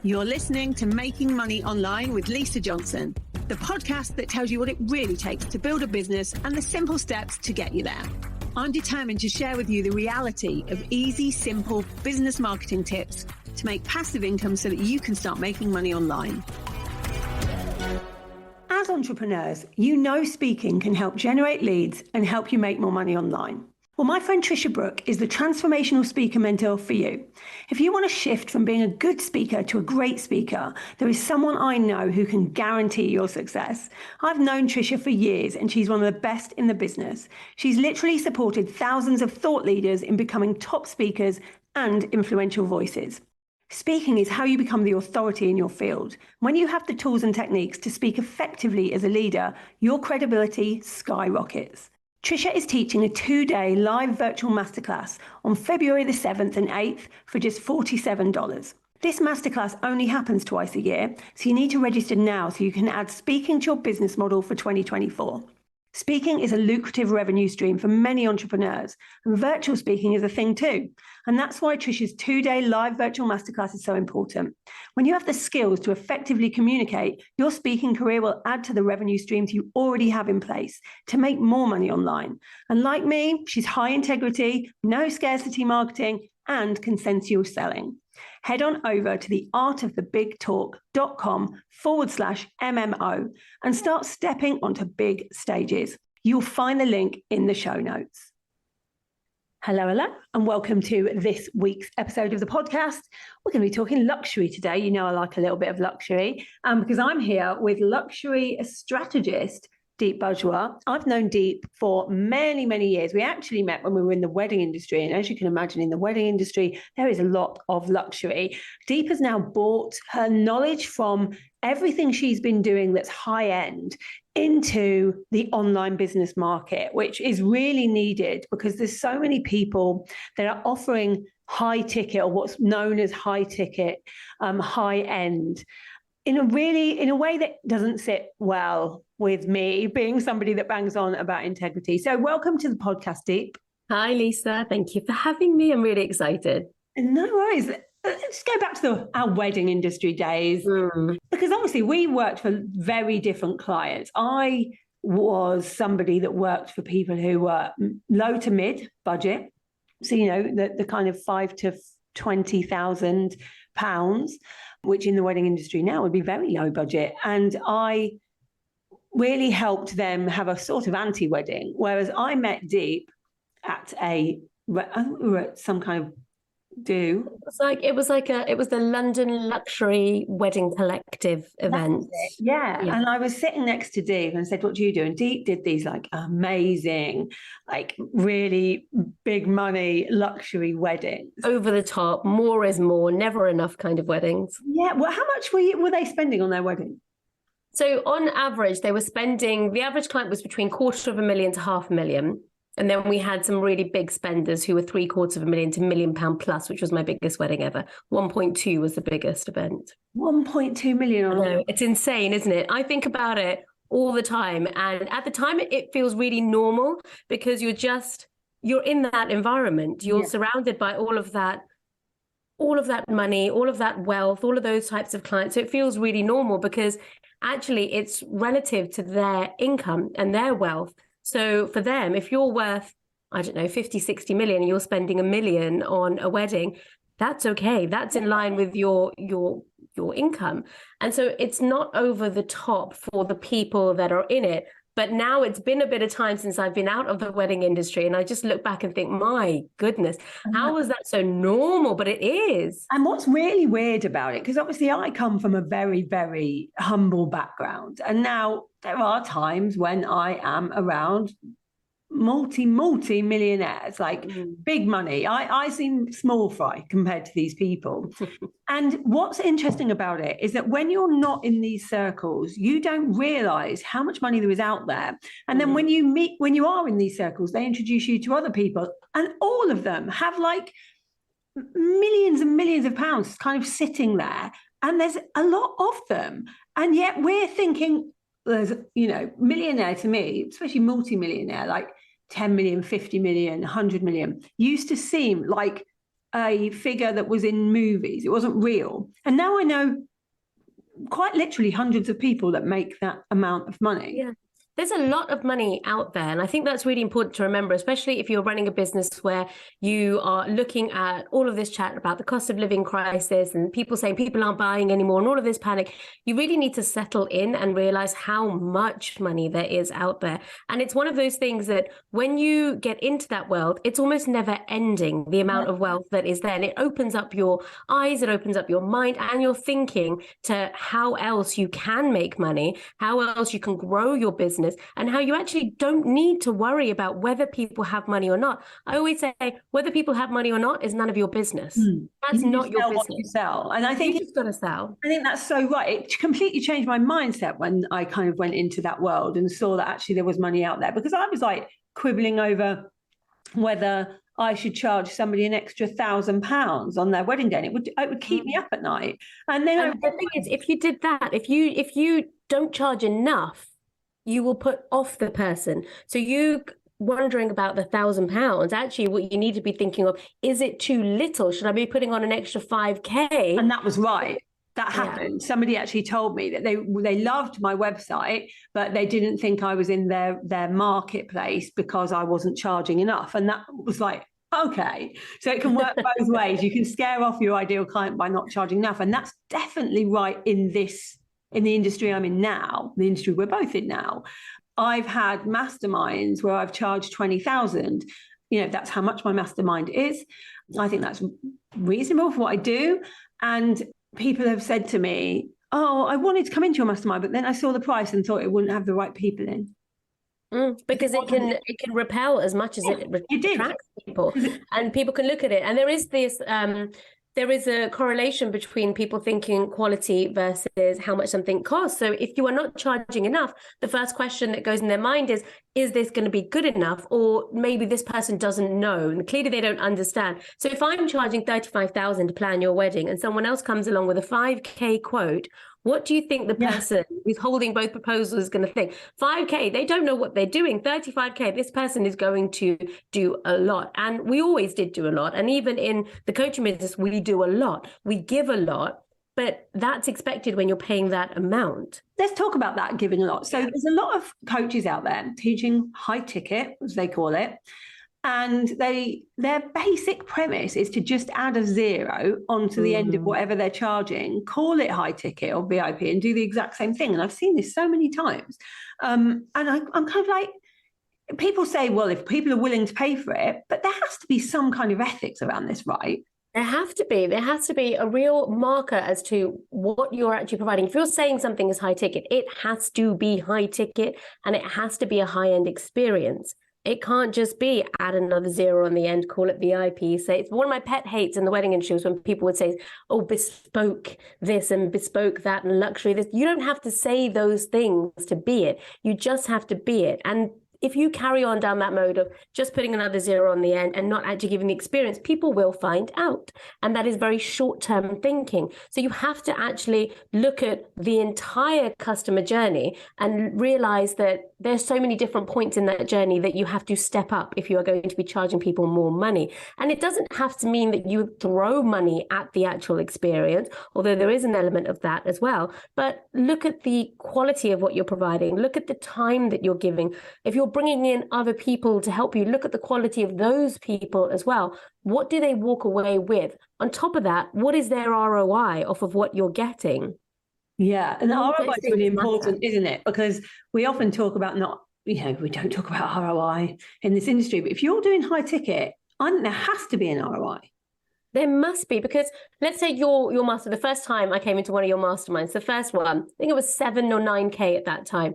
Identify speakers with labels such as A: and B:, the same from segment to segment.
A: You're listening to Making Money Online with Lisa Johnson, the podcast that tells you what it really takes to build a business and the simple steps to get you there. I'm determined to share with you the reality of easy, simple business marketing tips to make passive income so that you can start making money online. As entrepreneurs, you know speaking can help generate leads and help you make more money online. Well, my friend Trisha Brook is the transformational speaker mentor for you. If you want to shift from being a good speaker to a great speaker, there is someone I know who can guarantee your success. I've known Trisha for years and she's one of the best in the business. She's literally supported thousands of thought leaders in becoming top speakers and influential voices. Speaking is how you become the authority in your field. When you have the tools and techniques to speak effectively as a leader, your credibility skyrockets. Trisha is teaching a 2-day live virtual masterclass on February the 7th and 8th for just $47. This masterclass only happens twice a year, so you need to register now so you can add speaking to your business model for 2024. Speaking is a lucrative revenue stream for many entrepreneurs, and virtual speaking is a thing too. And that's why Trisha's 2-day live virtual masterclass is so important. When you have the skills to effectively communicate, your speaking career will add to the revenue streams you already have in place to make more money online. And like me, she's high integrity, no scarcity marketing, and consensual selling. Head on over to theartofthebigtalk.com/MMO and start stepping onto big stages. You'll find the link in the show notes. Hello, and welcome to this week's episode of the podcast. We're going to be talking luxury today. You know, I like a little bit of luxury because I'm here with luxury strategist Deep Bajwa. I've known Deep for many, many years. We actually met when we were in the wedding industry. And as you can imagine, in the wedding industry, there is a lot of luxury. Deep has now brought her knowledge from everything she's been doing that's high end into the online business market, which is really needed because there's so many people that are offering high ticket or what's known as high ticket, high end in a way that doesn't sit well with me, being somebody that bangs on about integrity. So welcome to the podcast, Deep.
B: Hi, Lisa. Thank you for having me. I'm really excited.
A: No worries. Let's go back to our wedding industry days, because obviously we worked for very different clients. I was somebody that worked for people who were low to mid budget. So, you know, the kind of £5,000 to £20,000, which in the wedding industry now would be very low budget. And I really helped them have a sort of anti-wedding, whereas I met Deep at some kind of do. It was
B: the London Luxury Wedding Collective event.
A: Yeah. And I was sitting next to Deep and said, "What do you do?" And Deep did these like amazing, like really big money luxury weddings.
B: Over the top, more is more, never enough kind of weddings.
A: Yeah. Well, how much were they spending on their wedding?
B: So on average, they were spending, the average client was between $250,000 to $500,000. And then we had some really big spenders who were £750,000 to £1 million plus, which was my biggest wedding ever. 1.2 was the biggest event.
A: 1.2 million.
B: I know, it's insane, isn't it? I think about it all the time. And at the time, it feels really normal because you're in that environment. You're surrounded by all of that money, all of that wealth, all of those types of clients. So it feels really normal because actually it's relative to their income and their wealth. So for them, if you're worth, I don't know, 50, 60 million, and you're spending $1 million on a wedding, that's okay. That's in line with your income. And so it's not over the top for the people that are in it. But now it's been a bit of time since I've been out of the wedding industry. And I just look back and think, my goodness, how was that so normal? But it is.
A: And what's really weird about it, because obviously I come from a very, very humble background. And now there are times when I am around multi-millionaires, like big money. I seem small fry compared to these people. And what's interesting about it is that when you're not in these circles, you don't realize how much money there is out there. And then when you are in these circles, they introduce you to other people, and all of them have like millions and millions of pounds kind of sitting there. And there's a lot of them. And yet we're thinking, there's, millionaire to me, especially multi-millionaire, like 10 million, 50 million, 100 million, used to seem like a figure that was in movies. It wasn't real. And now I know quite literally hundreds of people that make that amount of money.
B: Yeah. There's a lot of money out there. And I think that's really important to remember, especially if you're running a business where you are looking at all of this chat about the cost of living crisis and people saying people aren't buying anymore and all of this panic. You really need to settle in and realize how much money there is out there. And it's one of those things that when you get into that world, it's almost never ending, the amount of wealth that is there. And it opens up your eyes, it opens up your mind and your thinking to how else you can make money, how else you can grow your business, and how you actually don't need to worry about whether people have money or not. I always say whether people have money or not is none of your business. That's not your business.
A: What you sell. And I think
B: you just got to sell.
A: I think that's so right. It completely changed my mindset when I kind of went into that world and saw that actually there was money out there, because I was like quibbling over whether I should charge somebody an extra £1,000 on their wedding day. And it would keep me up at night. And then
B: the thing is, if you did that, if you don't charge enough, you will put off the person. So you wondering about the £1,000, actually what you need to be thinking of, is it too little? Should I be putting on an extra 5K?
A: And that was right. That happened. Yeah. Somebody actually told me that they loved my website, but they didn't think I was in their marketplace because I wasn't charging enough. And that was like, okay. So it can work both ways. You can scare off your ideal client by not charging enough. And that's definitely right in the industry I'm in now, the industry we're both in now. I've had masterminds where I've charged 20,000. You know, that's how much my mastermind is. I think that's reasonable for what I do. And people have said to me, oh, I wanted to come into your mastermind, but then I saw the price and thought it wouldn't have the right people in.
B: Because it can repel as much as it attracts people. And people can look at it. And there is this... there is a correlation between people thinking quality versus how much something costs. So if you are not charging enough, the first question that goes in their mind is this going to be good enough? Or maybe this person doesn't know, and clearly they don't understand. So if I'm charging 35,000 to plan your wedding and someone else comes along with a 5K quote, what do you think the person who's holding both proposals is going to think? 5K, they don't know what they're doing. 35K, this person is going to do a lot. And we always did do a lot. And even in the coaching business, we do a lot. We give a lot, but that's expected when you're paying that amount.
A: Let's talk about that, giving a lot. So there's a lot of coaches out there teaching high ticket, as they call it. And their basic premise is to just add a zero onto the end of whatever they're charging, call it high ticket or VIP, and do the exact same thing. And I've seen this so many times. And I'm kind of like, people say, well, if people are willing to pay for it, but there has to be some kind of ethics around this, right?
B: There has to be. There has to be a real marker as to what you're actually providing. If you're saying something is high ticket, it has to be high ticket and it has to be a high-end experience. It can't just be add another zero on the end, call it VIP. Say, it's one of my pet hates in the wedding industry was when people would say, oh, bespoke this and bespoke that and luxury this. You don't have to say those things to be it. You just have to be it. And if you carry on down that mode of just putting another zero on the end and not actually giving the experience, people will find out. And that is very short-term thinking. So you have to actually look at the entire customer journey and realize that there's so many different points in that journey that you have to step up if you are going to be charging people more money. And it doesn't have to mean that you throw money at the actual experience, although there is an element of that as well. But look at the quality of what you're providing. Look at the time that you're giving. If you're bringing in other people to help you, look at the quality of those people as well. What do they walk away with? On top of that, what is their ROI off of what you're getting?
A: Yeah, and the ROI is really important, isn't it? Because we often talk about we don't talk about ROI in this industry, but if you're doing high ticket, I think there has to be an ROI.
B: There must be, because let's say your master, the first time I came into one of your masterminds, the first one, I think it was 7 or 9K at that time.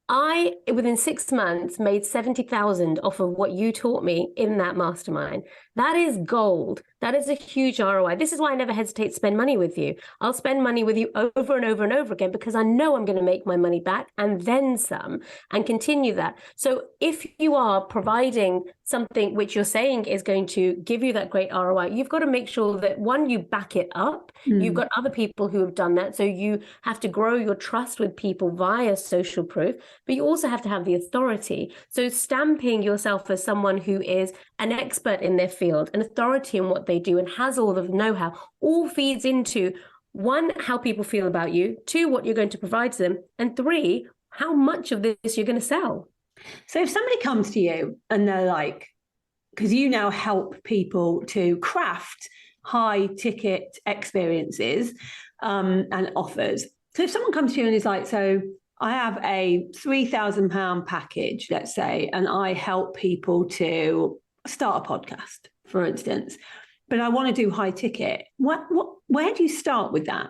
B: I, within 6 months, made 70,000 off of what you taught me in that mastermind. That is gold. That is a huge ROI. This is why I never hesitate to spend money with you. I'll spend money with you over and over and over again because I know I'm going to make my money back and then some and continue that. So if you are providing something which you're saying is going to give you that great ROI, you've got to make sure that, one, you back it up. You've got other people who have done that. So you have to grow your trust with people via social proof. but you also have to have the authority. So stamping yourself as someone who is an expert in their field, an authority in what they do, and has all of the know-how, all feeds into, one, how people feel about you, two, what you're going to provide to them, and three, how much of this you're going to sell.
A: So if somebody comes to you and they're like, because you now help people to craft high ticket experiences and offers. So if someone comes to you and is like, so I have a £3,000 package, let's say, and I help people to start a podcast, for instance, but I want to do high ticket. Where do you start with that?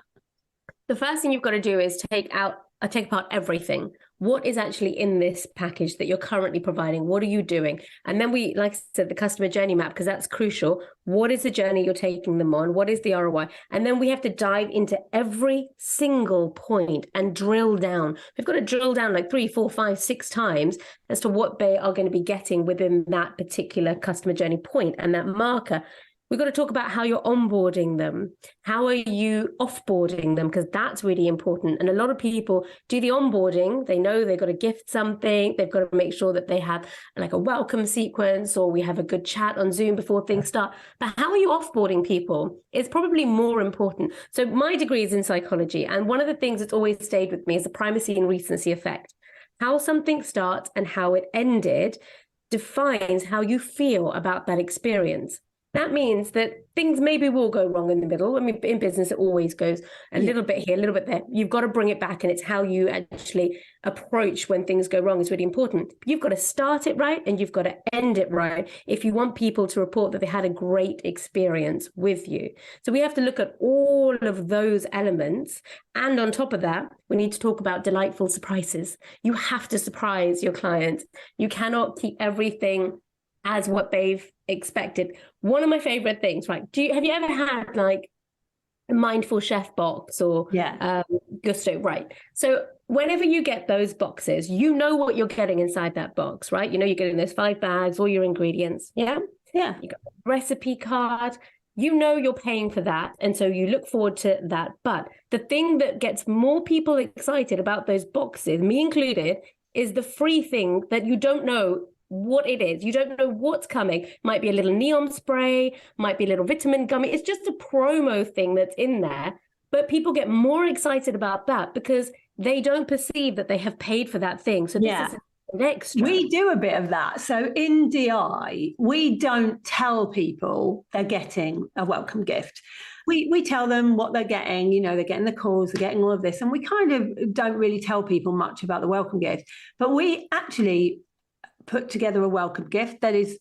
B: The first thing you've got to do is take apart everything. What is actually in this package that you're currently providing? What are you doing? And then we, like I said, the customer journey map, because that's crucial. What is the journey you're taking them on? What is the ROI? And then we have to dive into every single point and drill down. We've got to drill down like 3, 4, 5, 6 times as to what they are going to be getting within that particular customer journey point and that marker. We've got to talk about how you're onboarding them. How are you offboarding them? Because that's really important. And a lot of people do the onboarding. They know they've got to gift something. They've got to make sure that they have like a welcome sequence, or we have a good chat on Zoom before things start. But how are you offboarding people? It's probably more important. So my degree is in psychology. And one of the things that's always stayed with me is the primacy and recency effect. How something starts and how it ended defines how you feel about that experience. That means that things maybe will go wrong in the middle. I mean, in business, it always goes a little bit here, a little bit there. You've got to bring it back, and it's how you actually approach when things go wrong is really important. You've got to start it right, and you've got to end it right if you want people to report that they had a great experience with you. So we have to look at all of those elements. And on top of that, we need to talk about delightful surprises. You have to surprise your clients. You cannot keep everything as what they've expected. One of my favorite things, right? Have you ever had like a mindful chef box or Gusto? Right. So whenever you get those boxes, you know what you're getting inside that box, right? You know, you're getting those 5 bags, all your ingredients. Yeah.
A: Yeah.
B: You got a recipe card. You know you're paying for that. And so you look forward to that. But the thing that gets more people excited about those boxes, me included, is the free thing that you don't know what it is. You don't know what's coming. Might be a little neon spray, might be a little vitamin gummy. It's just a promo thing that's in there. But people get more excited about that because they don't perceive that they have paid for that thing. So this is an extra.
A: We do a bit of that. So in DI, we don't tell people they're getting a welcome gift. We tell them what they're getting, you know, they're getting the calls, they're getting all of this. And we kind of don't really tell people much about the welcome gift. But we actually put together a welcome gift that is,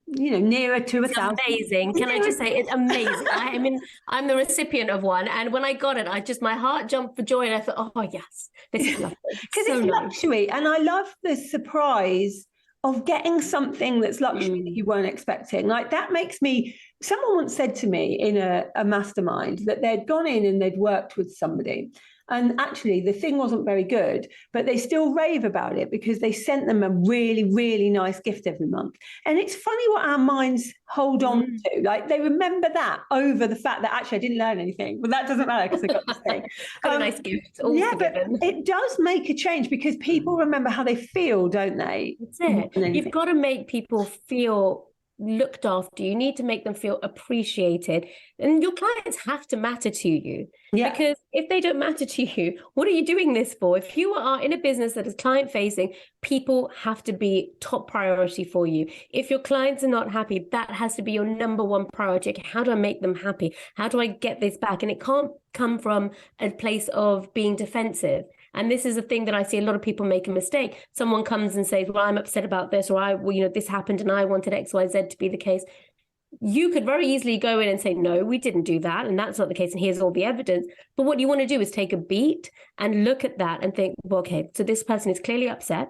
A: nearer to
B: it's amazing. Can I just say it's amazing? I'm the recipient of one, and when I got it, my heart jumped for joy, and I thought, oh yes, this is lovely.
A: Because it's luxury, and I love the surprise of getting something that's luxury that you weren't expecting. Like that makes me. Someone once said to me in a mastermind that they'd gone in and they'd worked with somebody. And actually, the thing wasn't very good, but they still rave about it because they sent them a really, really nice gift every month. And it's funny what our minds hold on to. Like they remember that over the fact that actually I didn't learn anything, but that doesn't matter because I got this thing.
B: A nice gift.
A: But it does make a change because people remember how they feel, don't they?
B: That's it. You've got to make people feel looked after. You need to make them feel appreciated, and your clients have to matter to you. Because if they don't matter to you, what are you doing this for? If you are in a business that is client facing, people have to be top priority for you. If your clients are not happy, that has to be your number one priority. Okay, how do I make them happy? How do I get this back? And it can't come from a place of being defensive. And this is a thing that I see a lot of people make a mistake. Someone comes and says, well, I'm upset about this, or this happened and I wanted X, Y, Z to be the case. You could very easily go in and say, no, we didn't do that. And that's not the case. And here's all the evidence. But what you want to do is take a beat and look at that and think, well, okay, so this person is clearly upset.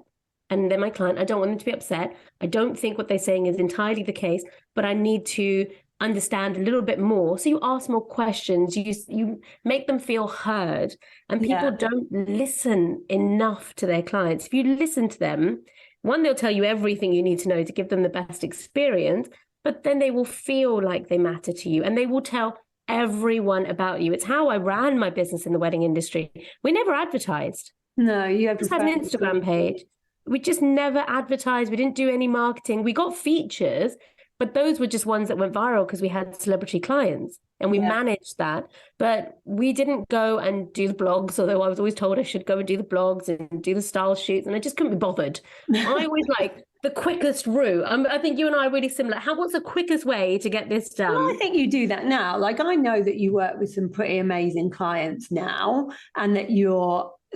B: And they're my client. I don't want them to be upset. I don't think what they're saying is entirely the case, but I need to understand a little bit more. So you ask more questions, you make them feel heard, and people don't listen enough to their clients. If you listen to them, one, they'll tell you everything you need to know to give them the best experience, but then they will feel like they matter to you and they will tell everyone about you. It's how I ran my business in the wedding industry. We never advertised.
A: No, you
B: Just had an Instagram page. We just never advertised. We didn't do any marketing. We got features, but those were just ones that went viral because we had celebrity clients and we managed that. But we didn't go and do the blogs, although I was always told I should go and do the blogs and do the style shoots, and I just couldn't be bothered. I always like the quickest route. I think you and I are really similar. What's the quickest way to get this done?
A: Well, I think you do that now. Like, I know that you work with some pretty amazing clients now, and that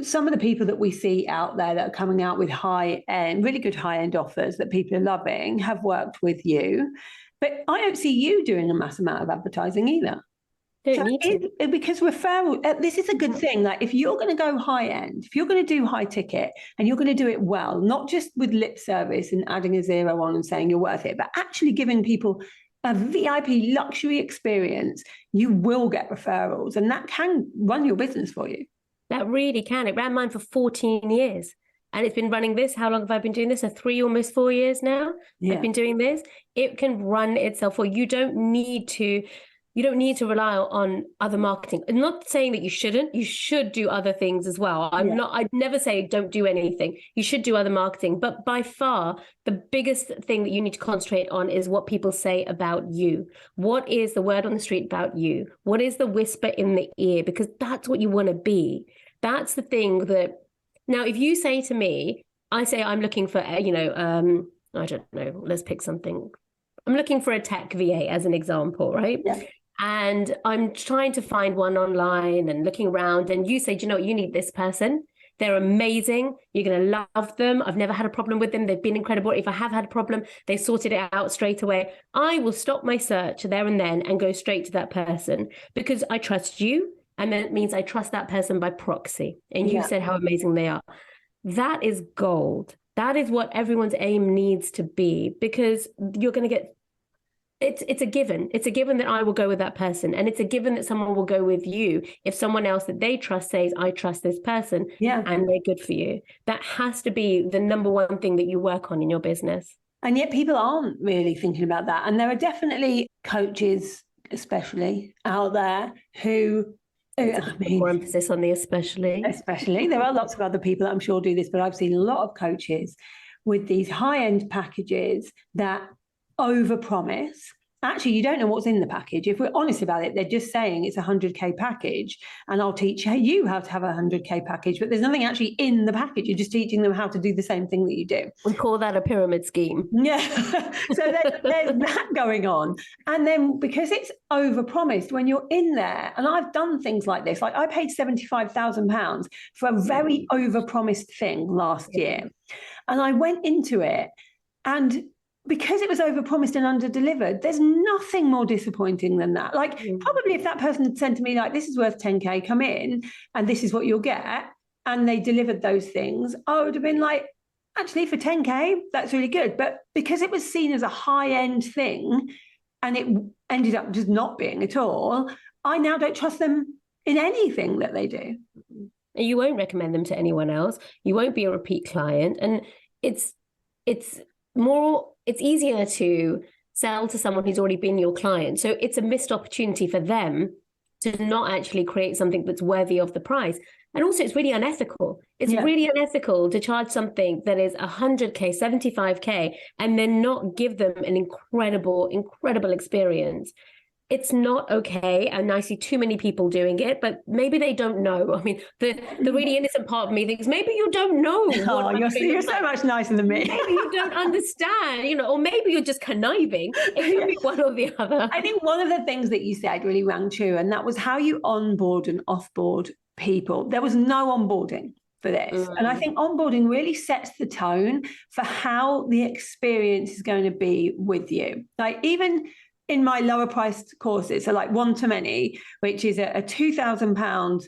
A: some of the people that we see out there that are coming out with really good high-end offers that people are loving have worked with you. But I don't see you doing a mass amount of advertising either.
B: Don't need to.
A: Because referral, this is a good thing. Like, if you're going to go high end, if you're going to do high ticket and you're going to do it well, not just with lip service and adding a zero on and saying you're worth it, but actually giving people a VIP luxury experience, you will get referrals, and that can run your business for you.
B: That really can. It ran mine for 14 years. And it's been running this. How long have I been doing this? Almost 4 years now. Yeah. I've been doing this. It can run itself, or you don't need to rely on other marketing. I'm not saying that you shouldn't. You should do other things as well. I'd never say don't do anything. You should do other marketing. But by far, the biggest thing that you need to concentrate on is what people say about you. What is the word on the street about you? What is the whisper in the ear? Because that's what you want to be. That's the thing that, now, if you say to me, I say I'm looking for, I don't know, let's pick something. I'm looking for a tech VA as an example, right? Yeah. And I'm trying to find one online and looking around, and you say, do you know what, you need this person. They're amazing. You're going to love them. I've never had a problem with them. They've been incredible. If I have had a problem, they sorted it out straight away. I will stop my search there and then and go straight to that person because I trust you. And then it means I trust that person by proxy. And you said how amazing they are. That is gold. That is what everyone's aim needs to be, because you're going to get, it's a given. It's a given that I will go with that person. And it's a given that someone will go with you if someone else that they trust says, I trust this person, and they're good for you. That has to be the number one thing that you work on in your business. And yet people aren't really thinking about that. And there are definitely coaches, especially out there, who... more emphasis on the especially. There are lots of other people that I'm sure do this, but I've seen a lot of coaches with these high-end packages that overpromise. Actually, you don't know what's in the package. If we're honest about it, they're just saying it's a 100K package and I'll teach you how to have a 100K package, but there's nothing actually in the package. You're just teaching them how to do the same thing that you do. We call that a pyramid scheme. Yeah. So there's that going on. And then because it's overpromised, when you're in there, and I've done things like this, like I paid £75,000 for a very overpromised thing last year. And I went into it, and because it was overpromised and underdelivered, there's nothing more disappointing than that. Like, probably if that person had said to me, like, this is worth 10K, come in, and this is what you'll get, and they delivered those things, I would have been like, actually, for 10K, that's really good. But because it was seen as a high-end thing, and it ended up just not being at all, I now don't trust them in anything that they do. You won't recommend them to anyone else. You won't be a repeat client. And it's easier to sell to someone who's already been your client. So it's a missed opportunity for them to not actually create something that's worthy of the price. And also it's really unethical. It's really unethical to charge something that is 100K, 75K, and then not give them an incredible experience. It's not okay, and I see too many people doing it, but maybe they don't know. I mean, the really innocent part of me thinks maybe you don't know. Oh, you're so much nicer than me. Maybe you don't understand, or maybe you're just conniving. It could be one or the other. I think one of the things that you said really rang true, and that was how you onboard and offboard people. There was no onboarding for this. And I think onboarding really sets the tone for how the experience is going to be with you. Like, even in my lower priced courses, so like One to Many, which is a £2,000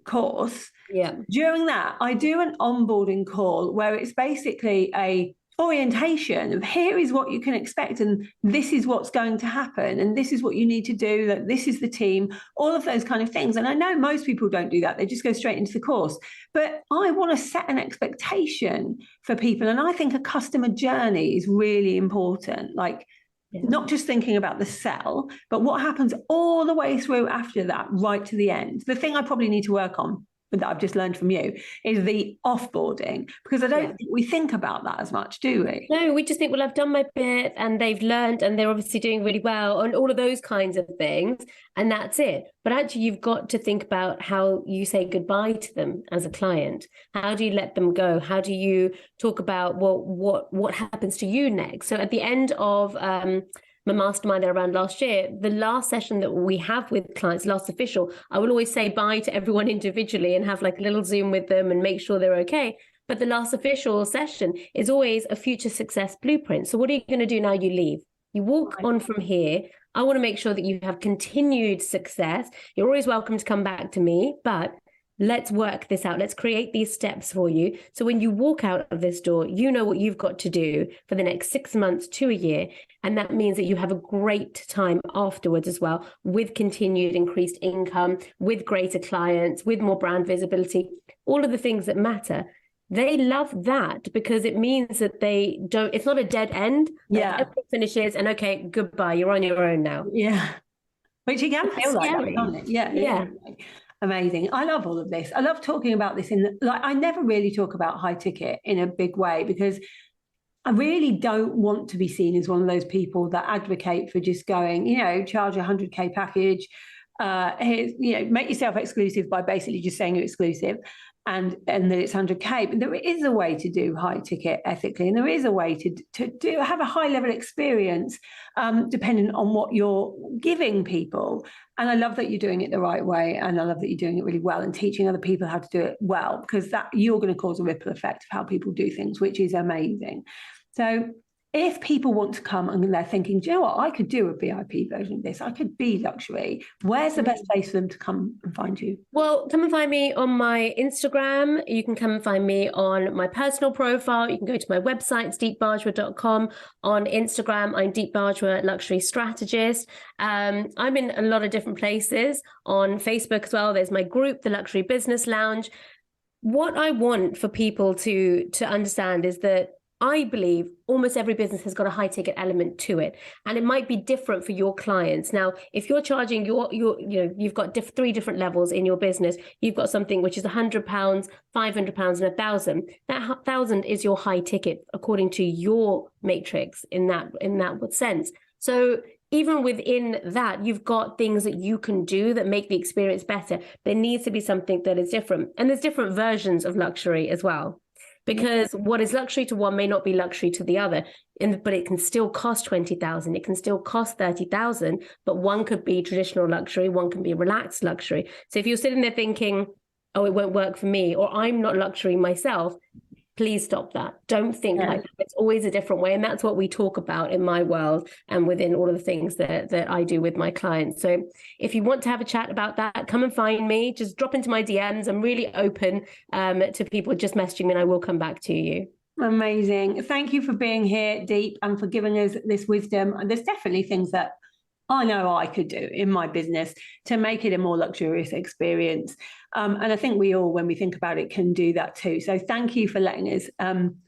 B: course. Yeah. During that, I do an onboarding call where it's basically a orientation of here is what you can expect, and this is what's going to happen, and this is what you need to do, that this is the team, all of those kind of things. And I know most people don't do that. They just go straight into the course. But I want to set an expectation for people. And I think a customer journey is really important. Like, not just thinking about the sell, but what happens all the way through after that, right to the end. The thing I probably need to work on
A: that I've just learned from you is the offboarding, because I don't think we think about that as much, do we?
B: No, we just think, well, I've done my bit and they've learned and they're obviously doing really well and all of those kinds of things. And that's it. But actually, you've got to think about how you say goodbye to them as a client. How do you let them go? How do you talk about, well, what happens to you next? So at the end of my mastermind around last year, the last session that we have with clients, last official, I will always say bye to everyone individually and have like a little Zoom with them and make sure they're okay. But the last official session is always a future success blueprint. So what are you going to do now you leave? You walk on from here. I want to make sure that you have continued success. You're always welcome to come back to me, but let's work this out. Let's create these steps for you. So when you walk out of this door, you know what you've got to do for the next 6 months to a year. And that means that you have a great time afterwards as well, with continued increased income, with greater clients, with more brand visibility, all of the things that matter. They love that because it means that they don't, it's not a dead end.
A: Yeah.
B: Everything finishes and okay, goodbye, you're on your own now.
A: Yeah. Which you can feel like that, can't it? Yeah. Amazing. I love all of this. I love talking about this I never really talk about high ticket in a big way because I really don't want to be seen as one of those people that advocate for just going, charge a 100K package, make yourself exclusive by basically just saying you're exclusive. And that it's 100K, but there is a way to do high ticket ethically, and there is a way to have a high level experience, depending on what you're giving people. And I love that you're doing it the right way, and I love that you're doing it really well and teaching other people how to do it well, because that you're going to cause a ripple effect of how people do things, which is amazing. So if people want to come and they're thinking, do you know what, I could do a VIP version of this, I could be luxury, where's the best place for them to come and find you?
B: Well, come and find me on my Instagram. You can come and find me on my personal profile. You can go to my website, it's deepbajwa.com. On Instagram, I'm Deep Bajwa Luxury Strategist. I'm in a lot of different places. On Facebook as well, there's my group, the Luxury Business Lounge. What I want for people to understand is that I believe almost every business has got a high ticket element to it, and it might be different for your clients. Now, if you're charging you've got 3 different levels in your business. You've got something which is £100, £500, and £1,000. That 1,000 is your high ticket according to your matrix in that sense. So even within that, you've got things that you can do that make the experience better. There needs to be something that is different, and there's different versions of luxury as well. Because what is luxury to one may not be luxury to the other, but it can still cost 20,000. It can still cost 30,000. But one could be traditional luxury, one can be relaxed luxury. So if you're sitting there thinking, "Oh, it won't work for me," or "I'm not luxury myself," please stop that. Don't think like that. It's always a different way. And that's what we talk about in my world and within all of the things that I do with my clients. So if you want to have a chat about that, come and find me. Just drop into my DMs. I'm really open to people just messaging me, and I will come back to you.
A: Amazing. Thank you for being here, Deep, and for giving us this wisdom. And there's definitely things that I know I could do in my business to make it a more luxurious experience. And I think we all, when we think about it, can do that too. So thank you for letting us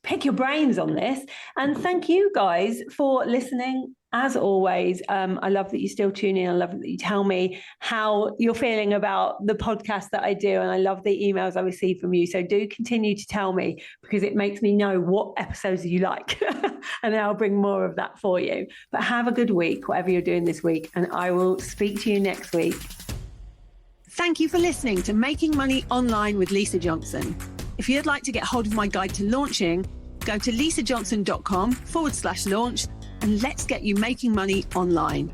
A: pick your brains on this. And thank you guys for listening. As always, I love that you still tune in. I love that you tell me how you're feeling about the podcast that I do. And I love the emails I receive from you. So do continue to tell me, because it makes me know what episodes you like. And then I'll bring more of that for you. But have a good week, whatever you're doing this week. And I will speak to you next week. Thank you for listening to Making Money Online with Lisa Johnson. If you'd like to get hold of my guide to launching, go to lisajohnson.com/launch and let's get you making money online.